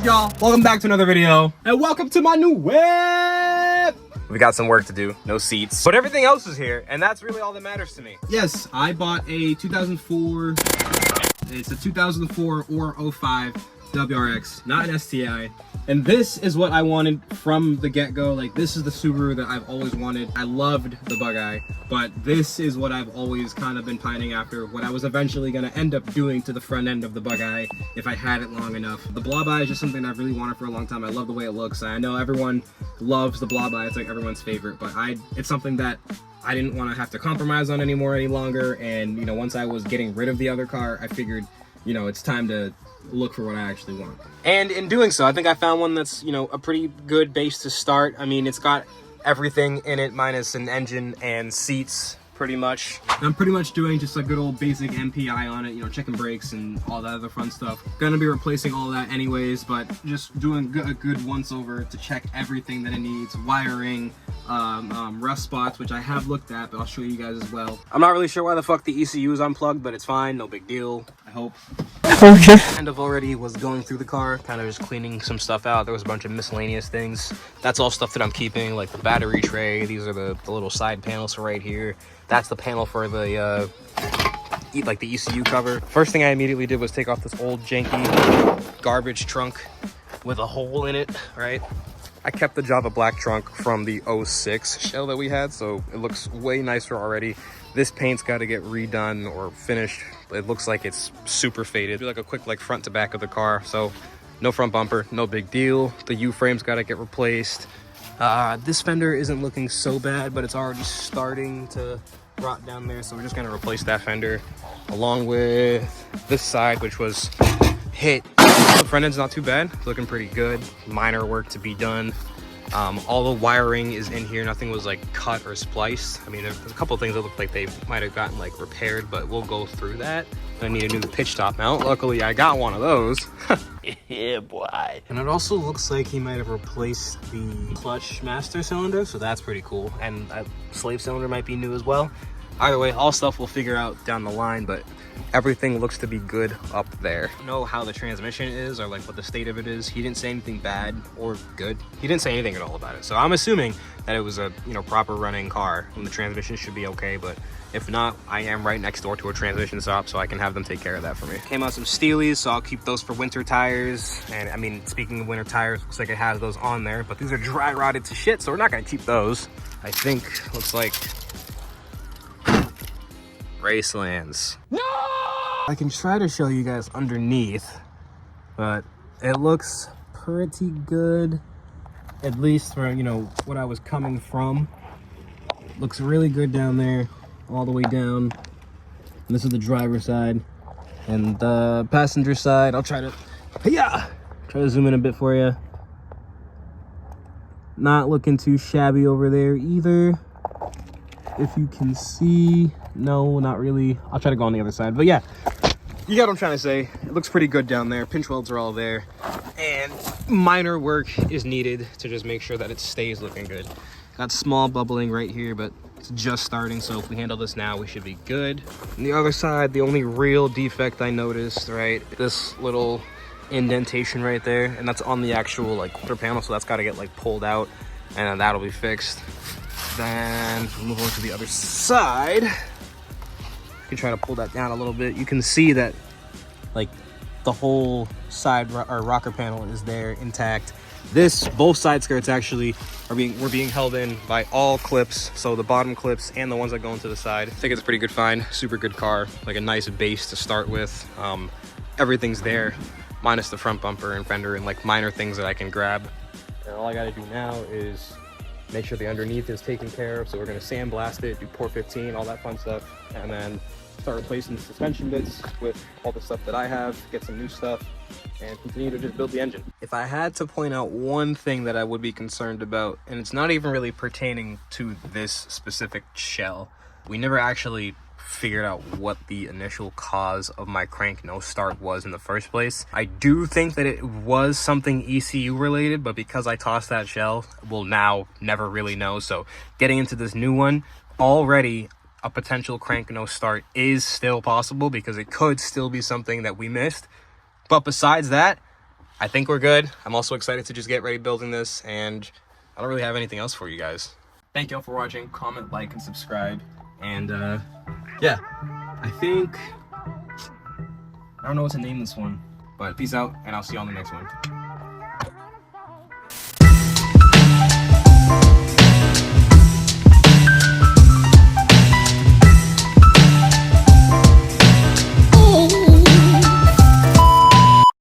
up, y'all? Welcome back to another video, and welcome to my new whip. We got some work to do, no seats, but everything else is here, and that's really all that matters to me. Yes, I bought a 2004, it's a 2004 or 05 WRX, not an STI. And this is what I wanted from the get-go. Like, this is the Subaru that I've always wanted. I loved the bug-eye, but this is what I've always kind of been pining after, what I was eventually going to end up doing to the front end of the bug-eye if I had it long enough. The blob-eye is just something I've really wanted for a long time. I love the way it looks. I know everyone loves the blob-eye. It's like everyone's favorite, but it's something that I didn't want to have to compromise on anymore any longer. And, you know, once I was getting rid of the other car, I figured, you know, it's time to look for what I actually want. And in doing so, I think I found one that's, you know, a pretty good base to start. I mean, it's got everything in it minus an engine and seats, pretty much. I'm pretty much doing just a good old basic MPI on it, you know, checking brakes and all that other fun stuff. Gonna be replacing all that anyways, but just doing a good once over to check everything that it needs, wiring, rough spots, which I have looked at, but I'll show you guys as well. I'm not really sure why the fuck the ECU is unplugged, but it's fine, no big deal, I hope. Okay. Kind of already was going through the car, kind of just cleaning some stuff out. There was a bunch of miscellaneous things. That's all stuff that I'm keeping, like the battery tray. These are the little side panels for right here. That's the panel for the like the ECU cover. First thing I immediately did was take off this old janky garbage trunk with a hole in it, right? I kept the Java black trunk from the 06 shell that we had, so it looks way nicer already. This paint's got to get redone or finished. It looks like it's super faded. Do like a quick like front to back of the car. So no front bumper, no big deal. The U-frame's got to get replaced. This fender isn't looking so bad, but it's already starting to rot down there. So we're just gonna replace that fender along with this side, which was hit. The front end's not too bad, it's looking pretty good. Minor work to be done. All the wiring is in here. Nothing was like cut or spliced. I mean, there's a couple of things that look like they might have gotten like repaired, but we'll go through that. I need a new pitch top mount. Luckily, I got one of those. Yeah, boy. And it also looks like he might have replaced the clutch master cylinder, so that's pretty cool. And that slave cylinder might be new as well. Either way, all stuff we'll figure out down the line, but everything looks to be good up there. I don't know how the transmission is or like what the state of it is. He didn't say anything bad or good. He didn't say anything at all about it. So I'm assuming that it was a, you know, proper running car and the transmission should be okay, but if not, I am right next door to a transmission shop, so I can have them take care of that for me. Came out some Steelies, so I'll keep those for winter tires. And I mean, speaking of winter tires, looks like it has those on there, but these are dry rotted to shit, so we're not gonna keep those. I think, looks like Racelands. No! I can try to show you guys underneath, but it looks pretty good, at least for, you know, what I was coming from. Looks really good down there, all the way down. And this is the driver's side, and the passenger side, I'll try to zoom in a bit for you. Not looking too shabby over there either. If you can see, no, not really. I'll try to go on the other side, but yeah, you get what I'm trying to say. It looks pretty good down there. Pinch welds are all there, and minor work is needed to just make sure that it stays looking good. Got small bubbling right here, but it's just starting, so if we handle this now, we should be good. On the other side, the only real defect I noticed, right, this little indentation right there, and that's on the actual like quarter panel, so that's got to get like pulled out, and then that'll be fixed. Then we'll move over to the other side. You can try to pull that down a little bit. You can see that like the whole side or rocker panel is there intact. Both side skirts actually were being held in by all clips, so the bottom clips and the ones that go into the side. I think it's a pretty good find. Super good car, like a nice base to start with. Everything's there minus the front bumper and fender and like minor things that I can grab. And all I got to do now is make sure the underneath is taken care of. So we're going to sandblast it, do port 15, all that fun stuff, and then start replacing the suspension bits with all the stuff that I have, get some new stuff, and continue to just build the engine. If I had to point out one thing that I would be concerned about, and it's not even really pertaining to this specific shell, we never actually figured out what the initial cause of my crank no start was in the first place. I do think that it was something ECU related, but because I tossed that shell, we'll now never really know. So getting into this new one, already a potential crank no start is still possible because it could still be something that we missed. But besides that, I think we're good. I'm also excited to just get ready building this, and I don't really have anything else for you guys. Thank you all for watching. Comment, like, and subscribe. And yeah, I think, I don't know what to name this one, but peace out, and I'll see you on the next one.